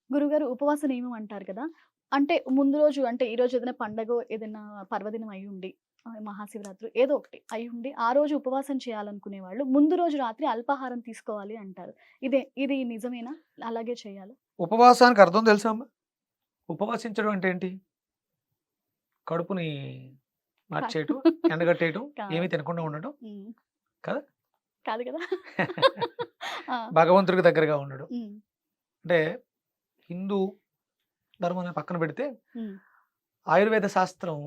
గురుగారు ఉపవాస నియమం అంటారు కదా! అంటే ముందు రోజు అంటే ఈరోజు ఏదైనా పండగో, ఏదైనా పర్వదినం అయ్యుండి మహాశివరాత్రి ఏదో ఒకటి అయ్యుండి, ఆ రోజు ఉపవాసం చేయాలనుకునే వాళ్ళు ముందు రోజు రాత్రి అల్పాహారం తీసుకోవాలి అంటారు. ఇది నిజమేనా? అలాగే చేయాలా? ఉపవాసానికి అర్థం తెలుసా అమ్మా? ఉపవాసించడం అంటే ఏంటి? కడుపుని కా మార్చేయటం, ఎండగట్టేయటం, ఏమీ కాదు. తినకుండా ఉండటం హ్మ్. కదా! కాదు కదా! ఆ! భగవంతుడికి దగ్గరగా ఉండడం. హ్మ్. అంటే హిందూ ధర్మాన్ని పక్కన పెడితే హ్మ్. ఆయుర్వేద శాస్త్రం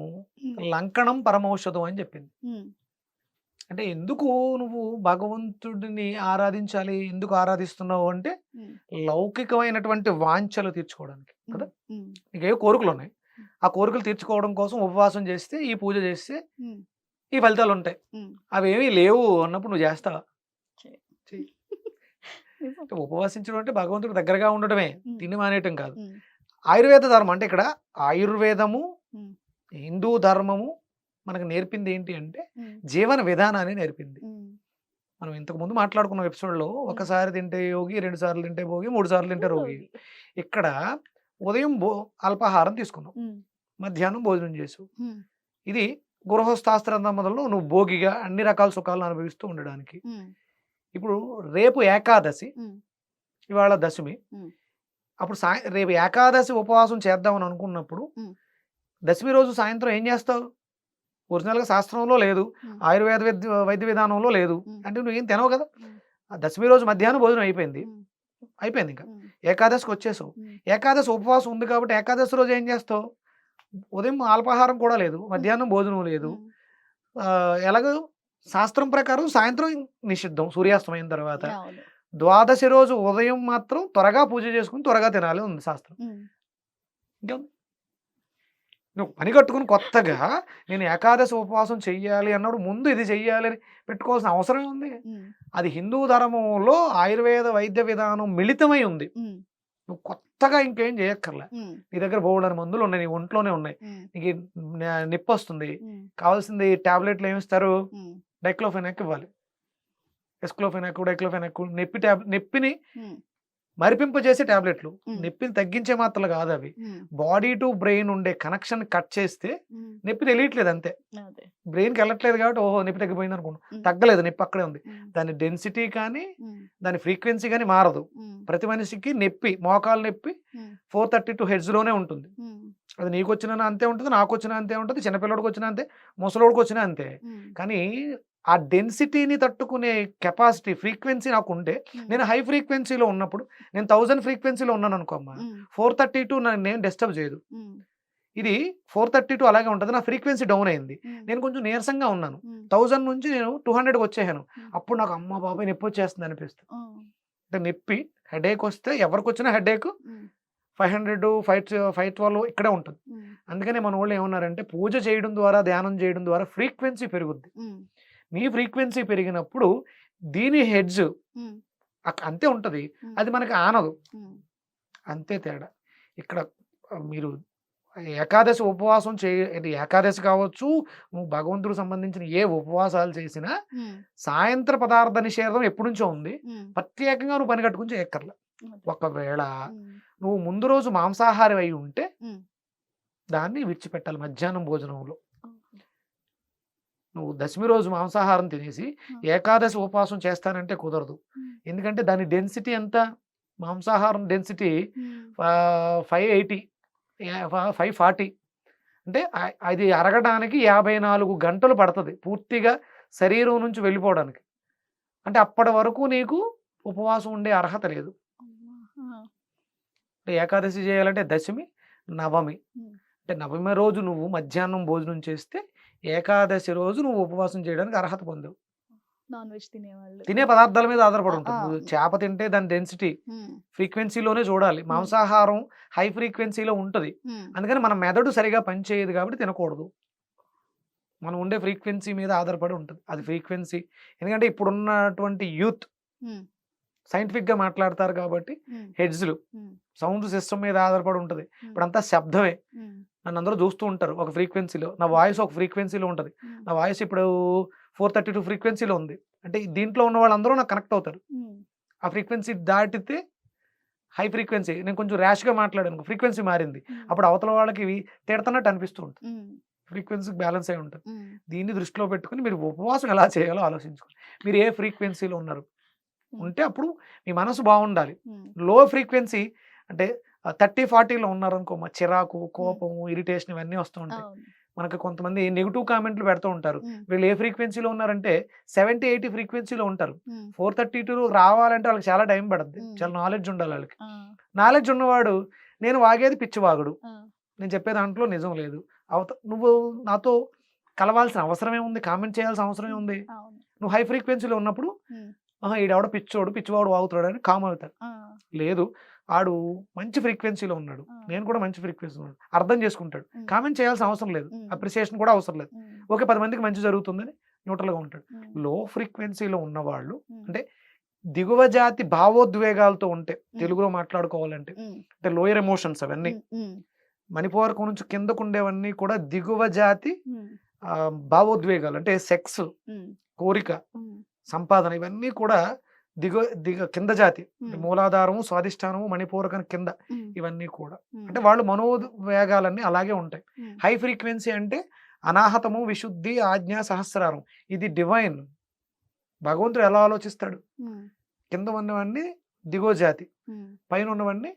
హ్మ్. లంకణం పరమౌషధం అని చెప్పింది. హ్మ్. అంటే ఎందుకు నువ్వు భగవంతుడిని ఆరాధించాలి? ఎందుకు ఆరాధిస్తున్నావు అంటే హ్మ్. లౌకికమైనటువంటి వాంఛలు తీర్చుకోవడానికి హ్మ్. కదా! హ్మ్. నీకేవో కోరికలున్నాయి. ఆ కోరికలు తీర్చుకోవడం కోసం ఉపవాసం చేస్తే, ఈ పూజ చేస్తే హ్మ్. ఈ ఫలితాలుంటాయి. హ్మ్. అవేమీ లేవు అన్నప్పుడు నువ్వు చేస్తావా? చెయ్ చెయ్యి. నిజం. అంటే ఉపవాసించడం అంటే భగవంతుడికి దగ్గరగా ఉండడమే. హ్మ్. తిండి మానేయటం కాదు. హ్మ్. ఆయుర్వేద ధర్మం అంటే ఇక్కడ ఆయుర్వేదము, హ్మ్. హిందూ ధర్మము మనకు నేర్పింది ఏంటి అంటే హ్మ్. జీవన విధానాన్ని నేర్పింది. హ్మ్. మనం ఇంతకుముందు మాట్లాడుకున్న ఎపిసోడ్‌లో హ్మ్. ఒకసారి తింటే యోగి, 2 సార్లు తింటే భోగి, 3 సార్లు తింటే రోగి. రోగి. ఇక్కడ ఉదయం అల్పాహారం తీసుకున్నావు. హ్మ్. మధ్యాహ్నం భోజనం చేసావు. హ్మ్. ఇది గృహస్థాశ్రమంలో నువ్వు భోగిగా అన్ని రకాల సుఖాలను అనుభవిస్తూ ఉండడానికి. హ్మ్. ఇప్పుడు రేపు ఏకాదశి, హ్మ్. ఇవాళ దశమి. హ్మ్. అప్పుడు రేపు ఏకాదశి ఉపవాసం చేద్దామని అనుకున్నప్పుడు, హ్మ్. దశమి రోజు సాయంత్రం ఏం చేస్తావు? ఒరిజినల్‌గా శాస్త్రంలో లేదు. హ్మ్. ఆయుర్వేద వైద్య విధానంలో లేదు. హ్మ్. అంటే నువ్వేం తినవు కదా! హ్మ్. ఆ దశమి రోజు మధ్యాహ్నం భోజనం అయిపోయింది. హ్మ్. అయిపోయిందింక. హ్మ్. ఏకాదశికొచ్చేసావు. హ్మ్. ఏకాదశి ఉపవాసం ఉంది కాబట్టి ఏకాదశి రోజు ఏం చేస్తావు? ఉదయం అల్పాహారం కూడా లేదు. హ్మ్. మధ్యాహ్నం భోజనం లేదు. హ్మ్. ఎలాగో శాస్త్రం ప్రకారం సాయంత్రం నిషిద్ధం సూర్యాస్తమయం తర్వాత. అవును. ద్వాదశి రోజు ఉదయం మాత్రం త్వరగా పూజ చేసుకొని త్వరగా తినాలి ఉంది శాస్త్రం. హ్మ్. ఇంకేముంది? నువ్వు పని కట్టుకొని కొత్తగా నేను ఏకాదశి ఉపవాసం చెయ్యాలి అన్నప్పుడు ముందు ఇది చెయ్యాలి అని పెట్టుకోవాల్సిన అవసరం ఏముంది? హ్మ్. అది హిందూ ధర్మంలో ఆయుర్వేద వైద్య విధానం మిళితమై ఉంది. హ్మ్. నువ్వు కొత్తగా ఇంకేం చేయక్కర్లే. హ్మ్. నీ దగ్గర బోలెడన్ని మందులున్నాయి. నీ ఒంట్లోనే ఉన్నాయి. హ్మ్. నీకు నొప్పొస్తుంది. హ్మ్. కావాల్సింది టాబ్లెట్లు ఏమిస్తారు? హ్మ్. డైక్లోఫెనాక్ ఇవ్వాలి. డైక్లోఫెనాక్ నొప్పిని హ్మ్. మరిపింపజేసే టాబ్లెట్లు. హ్మ్. నొప్పిని తగ్గించే మాత్రలు కాదవి. హ్మ్. బాడీ టు బ్రెయిన్ ఉండే కనెక్షన్ కట్ చేస్తే హ్మ్. నొప్పి తెలియట్లేదు అంతే. అదే. బ్రెయిన్‌కెళ్ళట్లేదు కాబట్టి ఓహో! నొప్పి తగ్గిపోయిందనుకున్నాం. హ్మ్. తగ్గలేదు, నొప్పి అక్కడే ఉంది. హ్మ్. దాని డెన్సిటీ కానీ, హ్మ్. దాని ఫ్రీక్వెన్సీ గాని మారదు. హ్మ్. ప్రతి మనిషికి నొప్పి, మోకాలు నొప్పి హ్మ్. 432 హెర్ట్జ్‌లోనే ఉంటుంది. హ్మ్. అది నీకొచ్చినా అంతే ఉంటది, నాకొచ్చినా అంతే ఉంటది, చిన్న పిల్లోడికొచ్చినా అంతే, ముసలోడికొచ్చినా అంతే. హ్మ్. కానీ ఆ డెన్సిటీని తట్టుకునే కెపాసిటీ, ఫ్రీక్వెన్సీ నాకుంటే హ్మ్. నేను హై ఫ్రీక్వెన్సీలో ఉన్నప్పుడు నేను 1000 ఫ్రీక్వెన్సీలో ఉన్నాననుకో అమ్మ, హ్మ్. 432 నన్నేం డిస్టర్బ్ చేయదు. హ్మ్. ఇది 432 అలాగే ఉంటది. నా ఫ్రీక్వెన్సీ డౌన్ అయింది. హ్మ్. నేను కొంచెం నీరసంగా ఉన్నాను. హ్మ్. 1000 నుంచి నేను 200కొచ్చేసాను. హ్మ్. అప్పుడు నాకు అమ్మ బాబోయ్! నొప్పొచ్చేస్తుంది అనిపిస్తది. ఆ! అంటే నొప్పి హెడేకొస్తే ఎవరికొచ్చినా హెడేక్ హ్మ్. 500, 512 ఇక్కడే ఉంటది. హ్మ్. అందుకనే మనోళ్ళు ఏమన్నారంటే పూజ చేయడం ద్వారా, ధ్యానం చేయడం ద్వారా ఫ్రీక్వెన్సీ పెరుగుద్ది. హ్మ్. నీ ఫ్రీక్వెన్సీ పెరిగినప్పుడు దీని హెడ్జ్ హ్మ్. అంతే ఉంటది. హ్మ్. అది మనకి ఆనదు. హ్మ్. అంతే తేడా. ఇక్కడ మీరు ఏకాదశి ఉపవాసం ఇది ఏకాదశి కావచ్చు, నువ్వు భగవంతుడికి సంబంధించిన ఏ ఉపవాసాలు చేసినా, హ్మ్. సాయంత్ర పదార్థ నిషేధం ఎప్పటినుంచో ఉంది. హ్మ్. ప్రత్యేకంగా నువ్వు పని కట్టుకొని చేయక్కర్ల. అదే. ఒకవేళ హ్మ్. నువ్వు ముందు రోజు మాంసాహారివై ఉంటే, హ్మ్. దాన్ని విడిచిపెట్టాలి మధ్యాహ్నం భోజనంలో. ఓహో! నువ్వు దశమి రోజు మాంసాహారం తినేసి, ఆ! ఏకాదశి ఉపవాసం చేస్తానంటే కుదరదు. హ్మ్. ఎందుకంటే దాని డెన్సిటీ ఎంత? మాంసాహారం డెన్సిటీ హ్మ్. 580 540 అంటే అది అరగడానికి 54 గంటలు పడతది. పూర్తిగా శరీరం నుంచి వెళ్ళిపోవడానికి. అంటే అప్పటి వరకు నీకు ఉపవాసం ఉండే అర్హత లేదు. అమ్మా! ఆ! అంటే ఏకాదశి చేయాలంటే దశమి, నవమి. హ్మ్. అంటే నవమి రోజు నువ్వు మధ్యాహ్నం భోజనం చేస్తే, ఏకాదశి రోజు నువ్వు ఉపవాసం చేయడానికి అర్హత పొందావు. నాన్ వెజ్ తినేవాళ్ళు. తినే పదార్థాల మీద ఆధారపడి ఆ! ఆ! ఉంటది. నువ్వు చేప తింటే దాని డెన్సిటీ, హ్మ్. ఫ్రీక్వెన్సీలోనే చూడాలి. హ్మ్. మాంసాహారం హై ఫ్రీక్వెన్సీలో ఉంటది. హ్మ్. అందుకని మన మెదడు సరిగ్గా పనిచేయదు కాబట్టి తినకూడదు. మనం ఉండే ఫ్రీక్వెన్సీ మీద ఆధారపడి ఉంటది. అది ఫ్రీక్వెన్సీ ఎందుకంటే ఇప్పుడున్నటువంటి యూత్ హ్మ్. సైంటిఫిక్‌గా మాట్లాడతారు కాబట్టి హ్మ్. హెడ్స్‌లు, హ్మ్. సౌండ్ సిస్టమ్ మీద ఆధారపడి ఉంటది. హ్మ్. ఇప్పుడంతా శబ్దమే. హ్మ్. నన్నందరూ చూస్తూ ఉంటారు ఒక ఫ్రీక్వెన్సీలో. నా హ్మ్. వాయిస్ ఒక ఫ్రీక్వెన్సీలో ఉంటది. హ్మ్. నా వాయిస్ ఇప్పుడు 432 ఫ్రీక్వెన్సీలో ఉంది. అంటే దీంట్లో ఉన్న వాళ్ళందరూ నాకు కనెక్ట్ అవుతారు. హ్మ్. ఆ ఫ్రీక్వెన్సీ దాటితే హై ఫ్రీక్వెన్సీ, నేను కొంచెం ర్యాష్గా మాట్లాడాను, ఫ్రీక్వెన్సీ మారింది, అప్పుడు అవతల వాళ్ళకి తిడుతున్నట్టు అనిపిస్తూ ఉంటుంది, ఫ్రీక్వెన్సీ బ్యాలెన్స్ అయి ఉంటుంది. దీన్ని దృష్టిలో పెట్టుకుని మీరు ఉపవాసం ఎలా చేయాలో ఆలోచించుకోండి. మీరు ఏ ఫ్రీక్వెన్సీలో ఉన్నారు ఉంటే అప్పుడు మీ మనసు బాగుండాలి. లో ఫ్రీక్వెన్సీ అంటే 30-40లో ఉన్నారనుకో, మా చిరాకు, కోపము, ఇరిటేషన్ ఇవన్నీ వస్తూ ఉంటాయి. మనకు కొంతమంది నెగిటివ్ కామెంట్లు పెడుతూ ఉంటారు. వీళ్ళు ఏ ఫ్రీక్వెన్సీలో ఉన్నారంటే 70-80 ఫ్రీక్వెన్సీలో ఉంటారు. 432 రావాలంటే వాళ్ళకి చాలా టైం పడుతుంది, చాలా నాలెడ్జ్ ఉండాలి వాళ్ళకి. నాలెడ్జ్ ఉన్నవాడు నేను వాగేది పిచ్చివాగుడు, నేను చెప్పే దాంట్లో నిజం లేదు, నువ్వు నాతో కలవాల్సిన అవసరమే ఉంది, కామెంట్ చేయాల్సిన అవసరమే ఉంది. నువ్వు హై ఫ్రీక్వెన్సీలో ఉన్నప్పుడు ఈడెవడ పిచ్చివాడు వాగుతాడు అని కామ్ అవుతాడు. లేదు, ఆడు మంచి ఫ్రీక్వెన్సీలో ఉన్నాడు, నేను కూడా మంచి ఫ్రీక్వెన్సీలో ఉన్నాడు, అర్థం చేసుకుంటాడు, కామెంట్ చేయాల్సిన అవసరం లేదు, అప్రిసియేషన్ కూడా అవసరం లేదు, ఓకే 10 మందికి మంచి జరుగుతుందని న్యూట్రల్గా ఉంటాడు. లో ఫ్రీక్వెన్సీలో ఉన్నవాళ్ళు అంటే దిగువ జాతి భావోద్వేగాలతో ఉంటే, తెలుగులో మాట్లాడుకోవాలంటే అంటే లోయర్ ఎమోషన్స్ అవన్నీ, మణిపూరకం నుంచి కిందకు ఉండేవన్నీ కూడా దిగువ జాతి భావోద్వేగాలు, అంటే సెక్స్, కోరిక, సంపాదన, ఇవన్నీ కూడా కింద జాతి, మూలాధారము, స్వాధిష్టానము, మణిపూరకం కింద, ఇవన్నీ కూడా అంటే వాళ్ళు మనోవేగాలన్నీ అలాగే ఉంటాయి. హై ఫ్రీక్వెన్సీ అంటే అనాహతము, విశుద్ధి, ఆజ్ఞ, సహస్రారం, ఇది డివైన్. భగవంతుడు ఎలా ఆలోచిస్తాడు, కింద ఉన్నవన్నీ దిగువ జాతి, పైన ఉన్నవన్నీ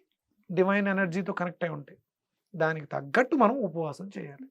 డివైన్ ఎనర్జీతో కనెక్ట్ అయి ఉంటాయి. దానికి తగ్గట్టు మనం ఉపవాసం చేయాలి.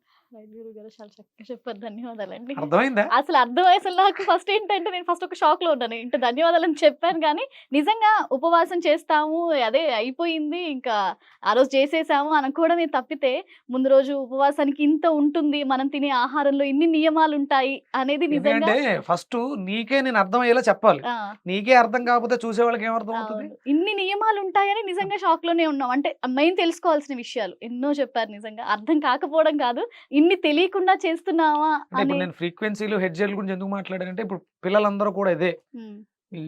గురుగారు చాలా చక్కగా చెప్పారు, ధన్యవాదాలండి. అర్థమైందా? అసలు నాకు ఫస్ట్ ఏంటంటే నేను ఫస్ట్ ఒక షాక్ లో ఉన్నాను, ఇంత ధన్యవాదాలని చెప్పాను కానీ నిజంగా ఉపవాసం చేస్తాము అదే అయిపోయింది ఇంకా ఆ రోజు చేసేసాము అనుకోవడమే తప్పితే ముందు రోజు ఉపవాసానికి ఇంత ఉంటుంది, మనం తినే ఆహారంలో ఇన్ని నియమాలు ఉంటాయి అనేది నిజంగా ఫస్ట్ నీకే నేను అర్థం అయ్యేలా చెప్పాలి, నీకే అర్థం కాకపోతే చూసే వాళ్ళకి ఏమర్థం అవుతుంది? ఇన్ని నియమాలు ఉంటాయని నిజంగా షాక్ లోనే ఉన్నాం. అంటే మెయిన్ తెలుసుకోవాల్సిన విషయాలు ఎన్నో చెప్పారు, నిజంగా అర్థం కాకపోవడం కాదు, ఇన్ని తెలియకుండా చేస్తున్నావా ఇప్పుడు నేను ఫ్రీక్వెన్సీలు హెడ్జెల్ గురించి ఎందుకు మాట్లాడానంటే, ఇప్పుడు పిల్లలందరూ కూడా ఇదే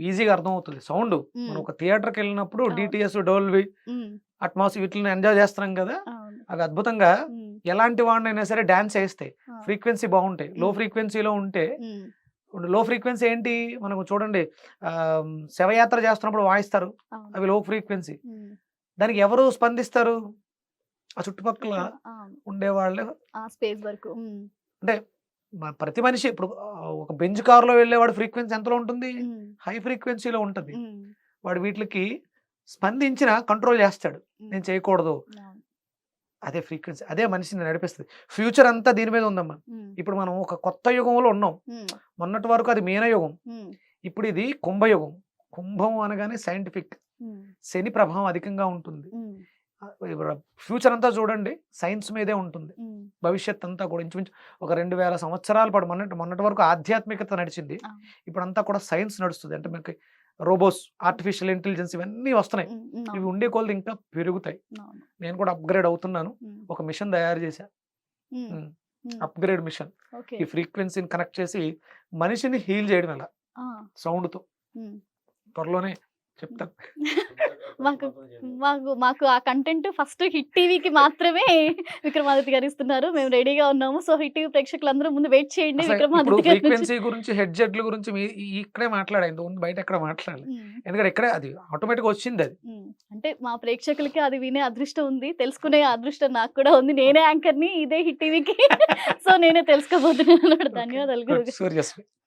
ఈజీగా అర్థం అవుతుంది. సౌండ్ మనం ఒక థియేటర్కి వెళ్ళినప్పుడు డిటిఎస్, డోల్వి, అట్మాస్ఫియర్ వీటిని ఎంజాయ్ చేస్తున్నాం కదా, అవి అద్భుతంగా ఎలాంటి వాడినైనా సరే డాన్స్ వేస్తాయి, ఫ్రీక్వెన్సీ బాగుంటాయి. లో ఫ్రీక్వెన్సీలో ఉంటే, లో ఫ్రీక్వెన్సీ ఏంటి మనకు చూడండి, శవయాత్ర చేస్తున్నప్పుడు వాయిస్తారు, అవి లో ఫ్రీక్వెన్సీ. దానికి ఎవరు స్పందిస్తారు? ఆ చుట్టుపక్కల ఉండేవాళ్ళే. స్పేస్ వరకు అంటే ప్రతి మనిషి ఇప్పుడు ఒక బెంజ్ కారులో వెళ్ళేవాడు ఫ్రీక్వెన్సీ ఎంతలో ఉంటుంది? హై ఫ్రీక్వెన్సీలో ఉంటుంది. వాడు వీటికి స్పందించిన కంట్రోల్ చేస్తాడు, నేను చేయకూడదు, అదే ఫ్రీక్వెన్సీ, అదే మనిషిని నడిపిస్తుంది. ఫ్యూచర్ అంతా దీని మీద ఉందమ్మా. ఇప్పుడు మనం ఒక కొత్త యుగంలో ఉన్నాం. మొన్నటి వరకు అది మీనయుగం, ఇప్పుడు ఇది కుంభయుగం. కుంభం అనగానే సైంటిఫిక్, శని ప్రభావం అధికంగా ఉంటుంది. ఫ్యూచర్ అంతా చూడండి సైన్స్ మీదే ఉంటుంది. భవిష్యత్ అంతా కూడా ఇంచుమించు ఒక 2000 సంవత్సరాల పాటు, మొన్నటి వరకు ఆధ్యాత్మికత నడిచింది, ఇప్పుడంతా కూడా సైన్స్ నడుస్తుంది. అంటే మనకి రోబోస్, ఆర్టిఫిషియల్ ఇంటెలిజెన్స్ ఇవన్నీ వస్తున్నాయి. ఇవి ఉండే కొలది ఇంకా పెరుగుతాయి. నేను కూడా అప్గ్రేడ్ అవుతున్నాను, ఒక మిషన్ తయారు చేశా, అప్గ్రేడ్ మిషన్. ఈ ఫ్రీక్వెన్సీని కనెక్ట్ చేసి మనిషిని హీల్ చేయడం ఎలా సౌండ్తో, త్వరలోనే చెప్తాను. మాకు ఆ కంటెంట్ ఫస్ట్ హిట్ టీవీకి మాత్రమే విక్రమాదిత్య గారు ఇస్తున్నారు, మేము రెడీగా ఉన్నాము. సో హిట్ టీవీ ప్రేక్షకులందరూ ముందు వెయిట్ చేయండి. విక్రమాదిత్య ఫ్రీక్వెన్సీ గురించి, హెడ్జెట్ల గురించి ఇక్కడే మాట్లాడేందు బయట ఎక్కడ మాట్లాడాలి, ఎందుకంటే ఇక్కడే అది ఆటోమేటిక్ వచ్చింది. అది అంటే మా ప్రేక్షకులకి అది వినే అదృష్టం ఉంది, తెలుసుకునే అదృష్టం నాకు కూడా ఉంది. నేనే యాంకర్ని ఇదే హిట్ టీవీకి, సో నేనే తెలుసుకోబోతున్నాను. ధన్యవాదాలు.